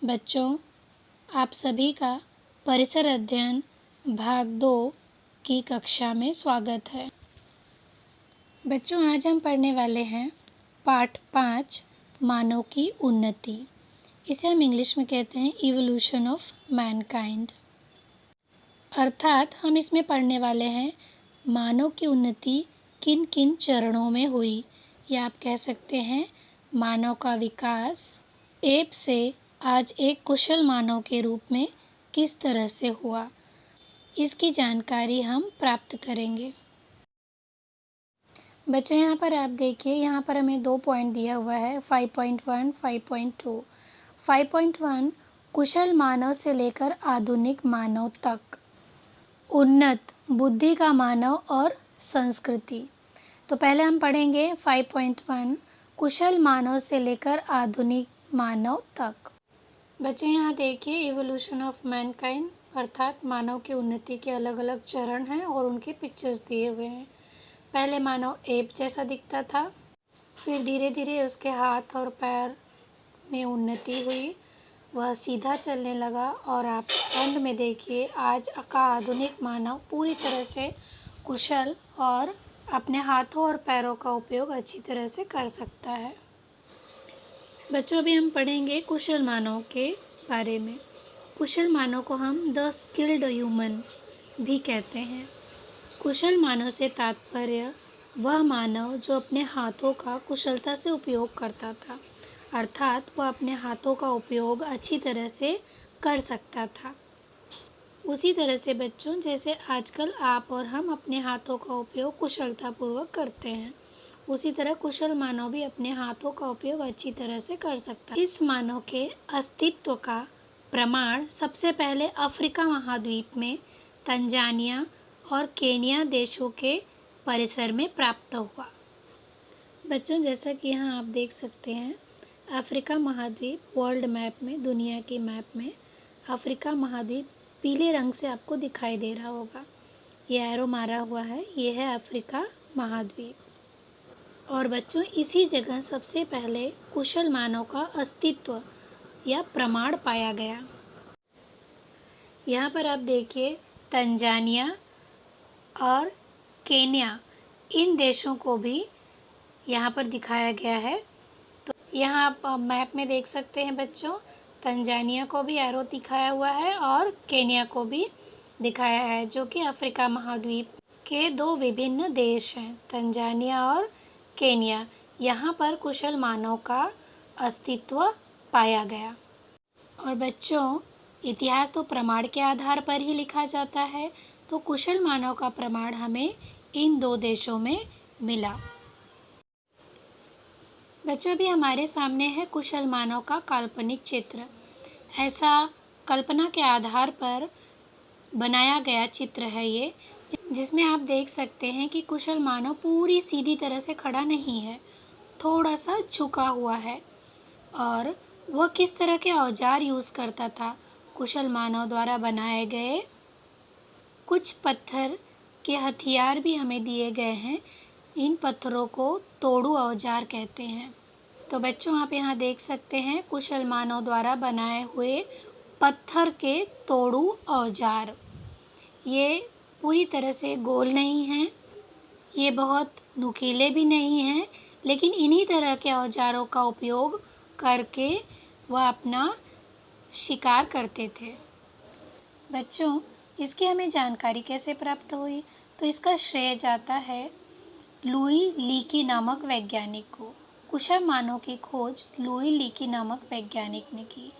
बच्चों, आप सभी का परिसर अध्ययन भाग 2 की कक्षा में स्वागत है। बच्चों, आज हम पढ़ने वाले हैं पाठ 5 मानव की उन्नति। इसे हम इंग्लिश में कहते हैं इवोल्यूशन ऑफ मैनकाइंड। अर्थात हम इसमें पढ़ने वाले हैं मानव की उन्नति किन किन चरणों में हुई, या आप कह सकते हैं मानव का विकास एप से आज एक कुशल मानव के रूप में किस तरह से हुआ, इसकी जानकारी हम प्राप्त करेंगे। बच्चों, यहाँ पर आप देखिए, यहाँ पर हमें 2 पॉइंट दिया हुआ है 5.1, 5.2। 5.1 कुशल मानव से लेकर आधुनिक मानव तक, उन्नत बुद्धि का मानव और संस्कृति। तो पहले हम पढ़ेंगे 5.1 कुशल मानव से लेकर आधुनिक मानव तक। बच्चों, यहाँ देखिए इवोल्यूशन ऑफ मैनकाइंड अर्थात मानव की उन्नति के अलग अलग चरण हैं और उनके पिक्चर्स दिए हुए हैं। पहले मानव एप जैसा दिखता था, फिर धीरे धीरे उसके हाथ और पैर में उन्नति हुई, वह सीधा चलने लगा और आप एंड में देखिए आज का आधुनिक मानव पूरी तरह से कुशल और अपने हाथों और पैरों का उपयोग अच्छी तरह से कर सकता है। बच्चों, अभी हम पढ़ेंगे कुशल मानव के बारे में। कुशल मानव को हम द स्किल्ड ह्यूमन भी कहते हैं। कुशल मानव से तात्पर्य वह मानव जो अपने हाथों का कुशलता से उपयोग करता था, अर्थात वह अपने हाथों का उपयोग अच्छी तरह से कर सकता था। उसी तरह से बच्चों, जैसे आजकल आप और हम अपने हाथों का उपयोग कुशलतापूर्वक करते हैं, उसी तरह कुशल मानव भी अपने हाथों का उपयोग अच्छी तरह से कर सकता है। इस मानव के अस्तित्व का प्रमाण सबसे पहले अफ्रीका महाद्वीप में तंजानिया और केनिया देशों के परिसर में प्राप्त हुआ। बच्चों, जैसा कि यहाँ आप देख सकते हैं, अफ्रीका महाद्वीप वर्ल्ड मैप में, दुनिया की मैप में अफ्रीका महाद्वीप पीले रंग से आपको दिखाई दे रहा होगा। ये एरो मारा हुआ है, ये है अफ्रीका महाद्वीप। और बच्चों, इसी जगह सबसे पहले कुशल मानव का अस्तित्व या प्रमाण पाया गया। यहाँ पर आप देखिए तंजानिया और केन्या, इन देशों को भी यहाँ पर दिखाया गया है। तो यहाँ आप मैप में देख सकते हैं बच्चों, तंजानिया को भी एरो दिखाया हुआ है और केन्या को भी दिखाया है, जो कि अफ्रीका महाद्वीप के 2 विभिन्न देश हैं, तंजानिया और केन्या। यहाँ पर कुशल मानव का अस्तित्व पाया गया। और बच्चों, इतिहास तो प्रमाण के आधार पर ही लिखा जाता है, तो कुशल मानव का प्रमाण हमें इन 2 देशों में मिला। बच्चों, अभी हमारे सामने है कुशल मानव का काल्पनिक चित्र। ऐसा कल्पना के आधार पर बनाया गया चित्र है ये, जिसमें आप देख सकते हैं कि कुशल मानव पूरी सीधी तरह से खड़ा नहीं है, थोड़ा सा झुका हुआ है। और वह किस तरह के औजार यूज़ करता था? कुशल मानव द्वारा बनाए गए कुछ पत्थर के हथियार भी हमें दिए गए हैं। इन पत्थरों को तोड़ू औजार कहते हैं। तो बच्चों, आप यहाँ देख सकते हैं कुशल मानव द्वारा बनाए हुए पत्थर के तोड़ू औजार। ये पूरी तरह से गोल नहीं हैं, ये बहुत नुकीले भी नहीं हैं, लेकिन इन्हीं तरह के औजारों का उपयोग करके वह अपना शिकार करते थे। बच्चों, इसकी हमें जानकारी कैसे प्राप्त हुई? तो इसका श्रेय जाता है लुई लीकी नामक वैज्ञानिक को। कुशल मानव की खोज लुई लीकी नामक वैज्ञानिक ने की।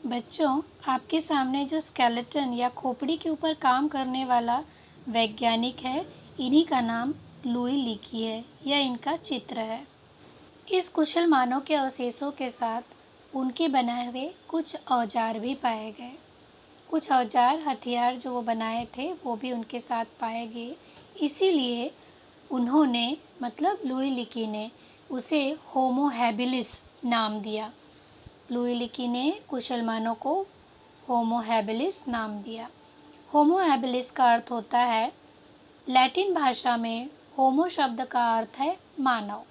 बच्चों, आपके सामने जो स्केलेटन या खोपड़ी के ऊपर काम करने वाला वैज्ञानिक है, इन्हीं का नाम लुई लीकी है, यह इनका चित्र है। इस कुशल मानव के अवशेषों के साथ उनके बनाए हुए कुछ औजार भी पाए गए। कुछ औजार हथियार जो वो बनाए थे वो भी उनके साथ पाए गए। इसीलिए उन्होंने, मतलब लुई लीकी ने, उसे होमो हैबिलिस नाम दिया। लुई लीकी ने कुशल मानव को होमो हैबिलिस नाम दिया। होमो हैबिलिस का अर्थ होता है, लैटिन भाषा में होमो शब्द का अर्थ है मानव,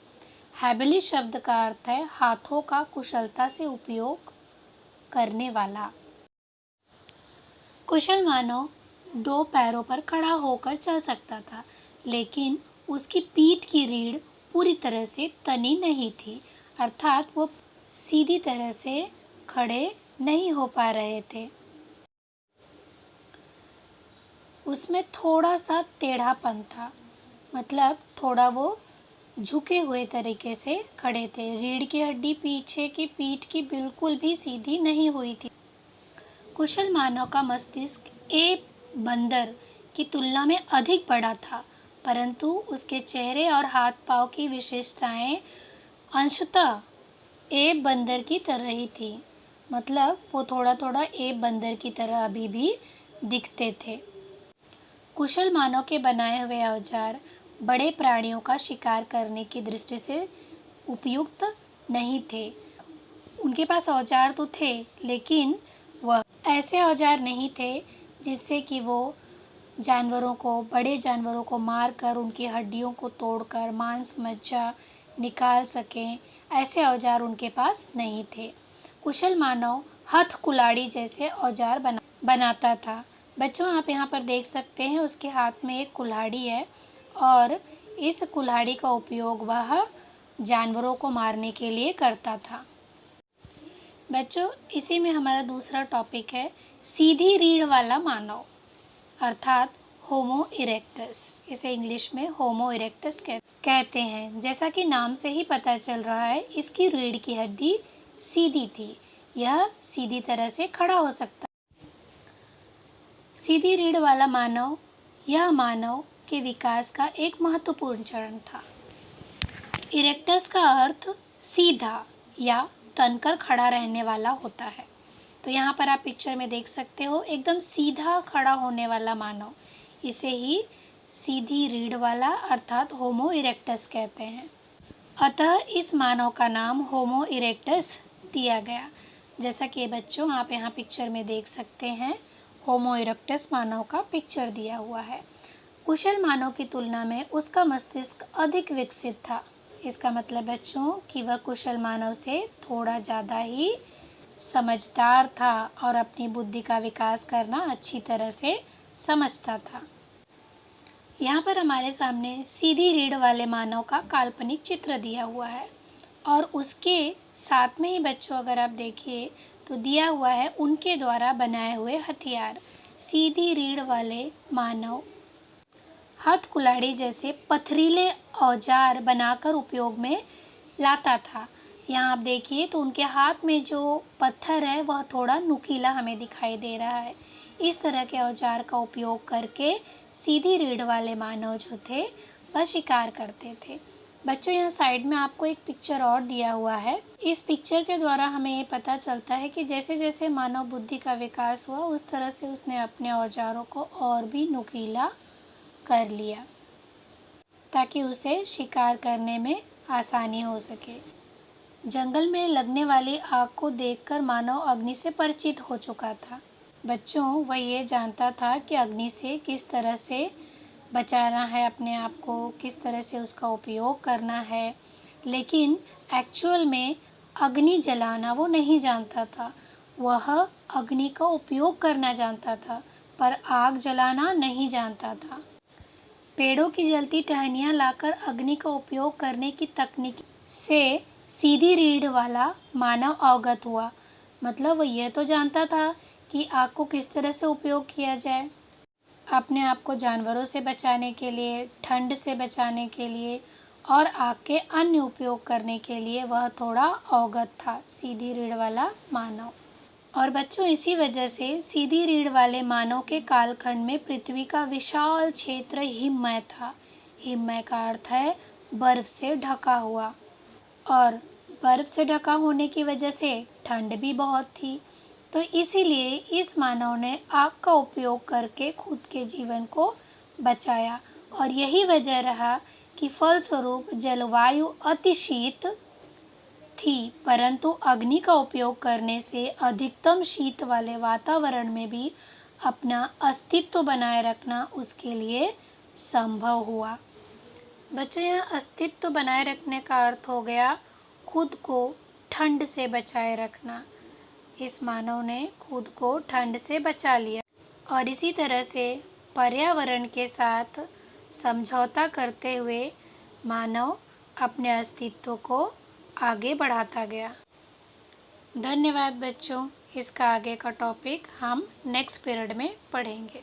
हैबिलिस शब्द का अर्थ है हाथों का कुशलता से उपयोग करने वाला। कुशल मानव 2 पैरों पर खड़ा होकर चल सकता था, लेकिन उसकी पीठ की रीढ़ पूरी तरह से तनी नहीं थी, अर्थात वो सीधी तरह से खड़े नहीं हो पा रहे थे। उसमें थोड़ा सा टेढ़ापन था, मतलब थोड़ा वो झुके हुए तरीके से खड़े थे। रीढ़ की हड्डी पीछे की पीठ की बिल्कुल भी सीधी नहीं हुई थी। कुशल मानव का मस्तिष्क ए बंदर की तुलना में अधिक बड़ा था, परंतु उसके चेहरे और हाथ पांव की विशेषताएं अंशतः ए बंदर की तरह ही थी, मतलब वो थोड़ा थोड़ा ए बंदर की तरह अभी भी दिखते थे। कुशल मानव के बनाए हुए औजार बड़े प्राणियों का शिकार करने की दृष्टि से उपयुक्त नहीं थे। उनके पास औजार तो थे, लेकिन वह ऐसे औजार नहीं थे जिससे कि वो बड़े जानवरों को मारकर उनकी हड्डियों को तोड़कर मांस मज्जा निकाल सकें। ऐसे औजार उनके पास नहीं थे। कुशल मानव हथ कुल्हाड़ी जैसे औजार बनाता था। बच्चों, आप यहाँ पर देख सकते हैं उसके हाथ में एक कुल्हाड़ी है और इस कुल्हाड़ी का उपयोग वह जानवरों को मारने के लिए करता था। बच्चों, इसी में हमारा दूसरा टॉपिक है सीधी रीढ़ वाला मानव, अर्थात होमो इरेक्टस। इसे इंग्लिश में होमो इरेक्टस कहते हैं। जैसा कि नाम से ही पता चल रहा है, इसकी रीढ़ की हड्डी सीधी थी। यह सीधी तरह से खड़ा हो सकता। सीधी रीढ़ वाला मानव यह मानव के विकास का एक महत्वपूर्ण चरण था। इरेक्टस का अर्थ सीधा या तनकर खड़ा रहने वाला होता है। तो यहाँ पर आप पिक्चर में देख सकते हो, एकदम सीधा खड़ा होने वाला मानव, इसे ही सीधी रीढ़ वाला अर्थात होमो इरेक्टस कहते हैं। अतः इस मानव का नाम होमो इरेक्टस दिया गया। जैसा कि बच्चों आप यहाँ पिक्चर में देख सकते हैं, होमो इरेक्टस मानव का पिक्चर दिया हुआ है। कुशल मानव की तुलना में उसका मस्तिष्क अधिक विकसित था। इसका मतलब बच्चों कि वह कुशल मानव से थोड़ा ज़्यादा ही समझदार था और अपनी बुद्धि का विकास करना अच्छी तरह से समझता था। यहाँ पर हमारे सामने सीधी रीढ़ वाले मानव का काल्पनिक चित्र दिया हुआ है और उसके साथ में ही बच्चों अगर आप देखिए तो दिया हुआ है उनके द्वारा बनाए हुए हथियार। सीधी रीढ़ वाले मानव हथ कुल्हाड़ी जैसे पथरीले औजार बनाकर उपयोग में लाता था। यहाँ आप देखिए तो उनके हाथ में जो पत्थर है वह थोड़ा नुकीला हमें दिखाई दे रहा है। इस तरह के औजार का उपयोग करके सीधी रीढ़ वाले मानव जो थे वह शिकार करते थे। बच्चों, यहाँ साइड में आपको एक पिक्चर और दिया हुआ है। इस पिक्चर के द्वारा हमें ये पता चलता है कि जैसे जैसे मानव बुद्धि का विकास हुआ उस तरह से उसने अपने औजारों को और भी नुकीला कर लिया ताकि उसे शिकार करने में आसानी हो सके। जंगल में लगने वाली आग को देखकर मानव अग्नि से परिचित हो चुका था। बच्चों, वह ये जानता था कि अग्नि से किस तरह से बचाना है अपने आप को, किस तरह से उसका उपयोग करना है, लेकिन एक्चुअल में अग्नि जलाना वो नहीं जानता था। वह अग्नि का उपयोग करना जानता था पर आग जलाना नहीं जानता था। पेड़ों की जलती टहनियाँ लाकर अग्नि का उपयोग करने की तकनीक से सीधी रीढ़ वाला मानव अवगत हुआ। मतलब वह यह तो जानता था कि आग को किस तरह से उपयोग किया जाए, अपने आप को जानवरों से बचाने के लिए, ठंड से बचाने के लिए और आग के अन्य उपयोग करने के लिए वह थोड़ा अवगत था, सीधी रीढ़ वाला मानव। और बच्चों, इसी वजह से सीधी रीढ़ वाले मानव के कालखंड में पृथ्वी का विशाल क्षेत्र हिममय था। हिममय का अर्थ है बर्फ से ढका हुआ, और बर्फ से ढका होने की वजह से ठंड भी बहुत थी। तो इसीलिए इस मानव ने आग का उपयोग करके खुद के जीवन को बचाया और यही वजह रहा कि फलस्वरूप जलवायु अतिशीत थी, परंतु अग्नि का उपयोग करने से अधिकतम शीत वाले वातावरण में भी अपना अस्तित्व बनाए रखना उसके लिए संभव हुआ। बच्चों, यहाँ अस्तित्व बनाए रखने का अर्थ हो गया खुद को ठंड से बचाए रखना। इस मानव ने खुद को ठंड से बचा लिया और इसी तरह से पर्यावरण के साथ समझौता करते हुए मानव अपने अस्तित्व को आगे बढ़ाता गया। धन्यवाद बच्चों। इसका आगे का टॉपिक हम नेक्स्ट पीरियड में पढ़ेंगे।